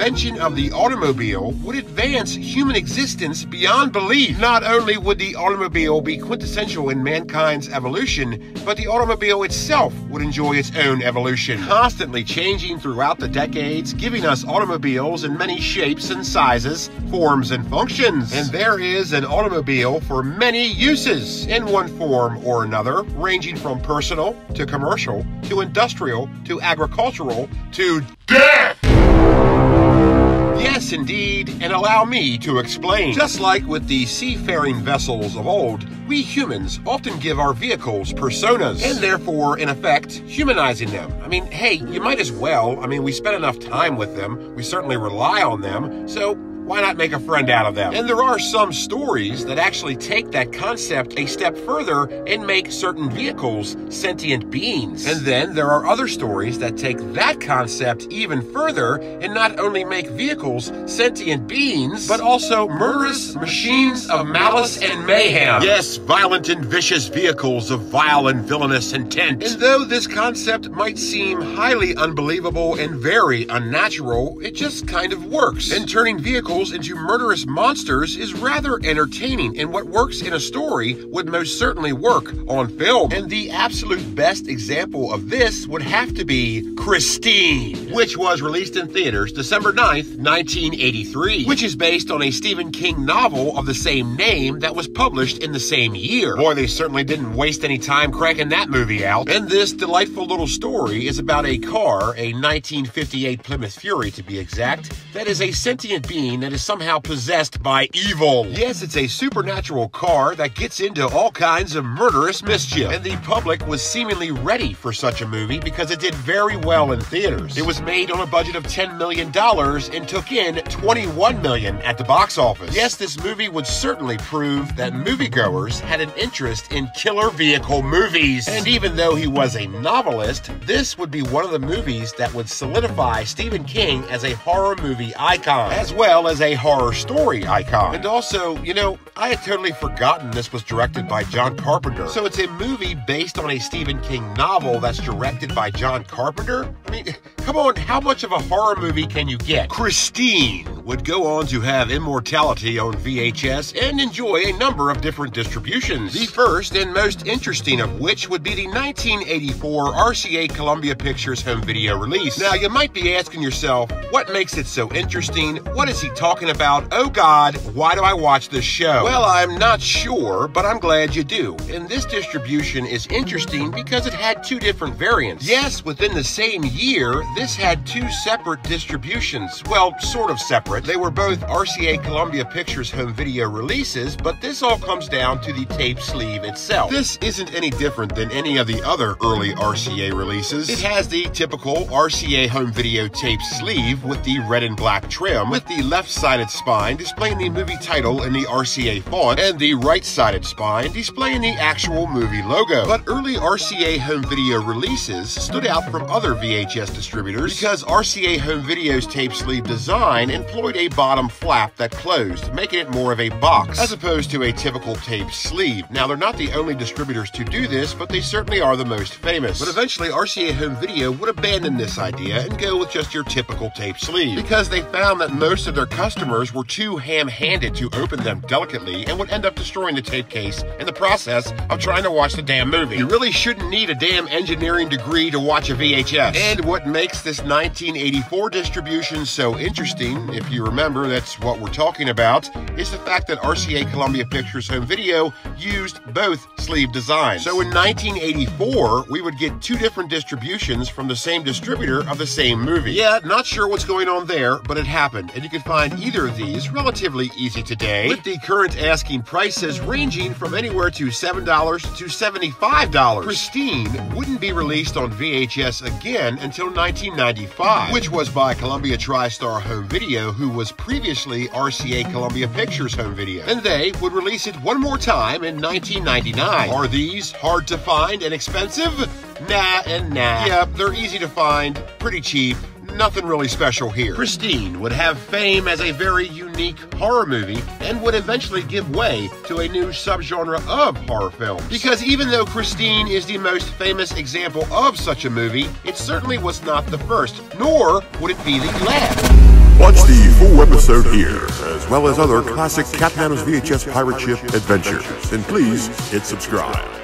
invention of the automobile would advance human existence beyond belief. Not only would the automobile be quintessential in mankind's evolution, but the automobile itself would enjoy its own evolution, constantly changing throughout the decades, giving us automobiles in many shapes and sizes, forms and functions. And there is an automobile for many uses, in one form or another, ranging from personal to commercial to industrial to agricultural to death! Yes, indeed, and allow me to explain. Just like with the seafaring vessels of old, we humans often give our vehicles personas, and therefore, in effect, humanizing them. I mean, hey, you might as well. I mean, we spend enough time with them, we certainly rely on them, so why not make a friend out of them? And there are some stories that actually take that concept a step further and make certain vehicles sentient beings. And then there are other stories that take that concept even further and not only make vehicles sentient beings, but also murderous machines of malice and mayhem. Yes, violent and vicious vehicles of vile and villainous intent. And though this concept might seem highly unbelievable and very unnatural, it just kind of works. And turning vehicles into murderous monsters is rather entertaining, and what works in a story would most certainly work on film. And the absolute best example of this would have to be Christine, which was released in theaters December 9th, 1983, which is based on a Stephen King novel of the same name that was published in the same year. Boy, they certainly didn't waste any time cranking that movie out. And this delightful little story is about a car, a 1958 Plymouth Fury to be exact, that is a sentient being that is somehow possessed by evil. Yes, it's a supernatural car that gets into all kinds of murderous mischief. And the public was seemingly ready for such a movie because it did very well in theaters. It was made on a budget of $10 million and took in $21 million at the box office. Yes, this movie would certainly prove that moviegoers had an interest in killer vehicle movies. And even though he was a novelist, this would be one of the movies that would solidify Stephen King as a horror movie icon, as well as a horror story icon. And also, you know, I had totally forgotten this was directed by John Carpenter. So it's a movie based on a Stephen King novel that's directed by John Carpenter? I mean, come on, how much of a horror movie can you get? Christine would go on to have immortality on VHS and enjoy a number of different distributions. The first and most interesting of which would be the 1984 RCA Columbia Pictures home video release. Now, you might be asking yourself, what makes it so interesting? What is he talking about? Oh God, why do I watch this show? Well, I'm not sure, but I'm glad you do. And this distribution is interesting because it had two different variants. Yes, within the same year, this had two separate distributions. Well, sort of separate. They were both RCA Columbia Pictures home video releases, but this all comes down to the tape sleeve itself. This isn't any different than any of the other early RCA releases. It has the typical RCA home video tape sleeve with the red and black trim, with the left-sided spine displaying the movie title in the RCA font, and the right-sided spine displaying the actual movie logo. But early RCA home video releases stood out from other VHS distributors because RCA home video's tape sleeve design employed a bottom flap that closed, making it more of a box, as opposed to a typical tape sleeve. Now, they're not the only distributors to do this, but they certainly are the most famous. But eventually, RCA home video would abandon this idea and go with just your typical tape sleeve, because they found that most of their customers were too ham-handed to open them delicately and would end up destroying the tape case in the process of trying to watch the damn movie. You really shouldn't need a damn engineering degree to watch a VHS. And what makes this 1984 distribution so interesting, if you remember that's what we're talking about, is the fact that RCA Columbia Pictures home video used both sleeve designs. So in 1984, we would get two different distributions from the same distributor of the same movie. Yeah, not sure what's going on there, but it happened, and you can find either of these relatively easy today, with the current asking prices ranging from anywhere to $7 to $75. Christine wouldn't be released on VHS again until 1995, which was by Columbia TriStar Home Video, who was previously RCA Columbia Pictures Home Video, and they would release it one more time in 1999. Are these hard to find and expensive? Nah and nah. Yeah, they're easy to find, pretty cheap. Nothing really special here. Christine would have fame as a very unique horror movie and would eventually give way to a new subgenre of horror films. Because even though Christine is the most famous example of such a movie, it certainly was not the first, nor would it be the last. Watch the full episode here, as well as other classic Captain Adams VHS pirate ship adventures. And please hit subscribe.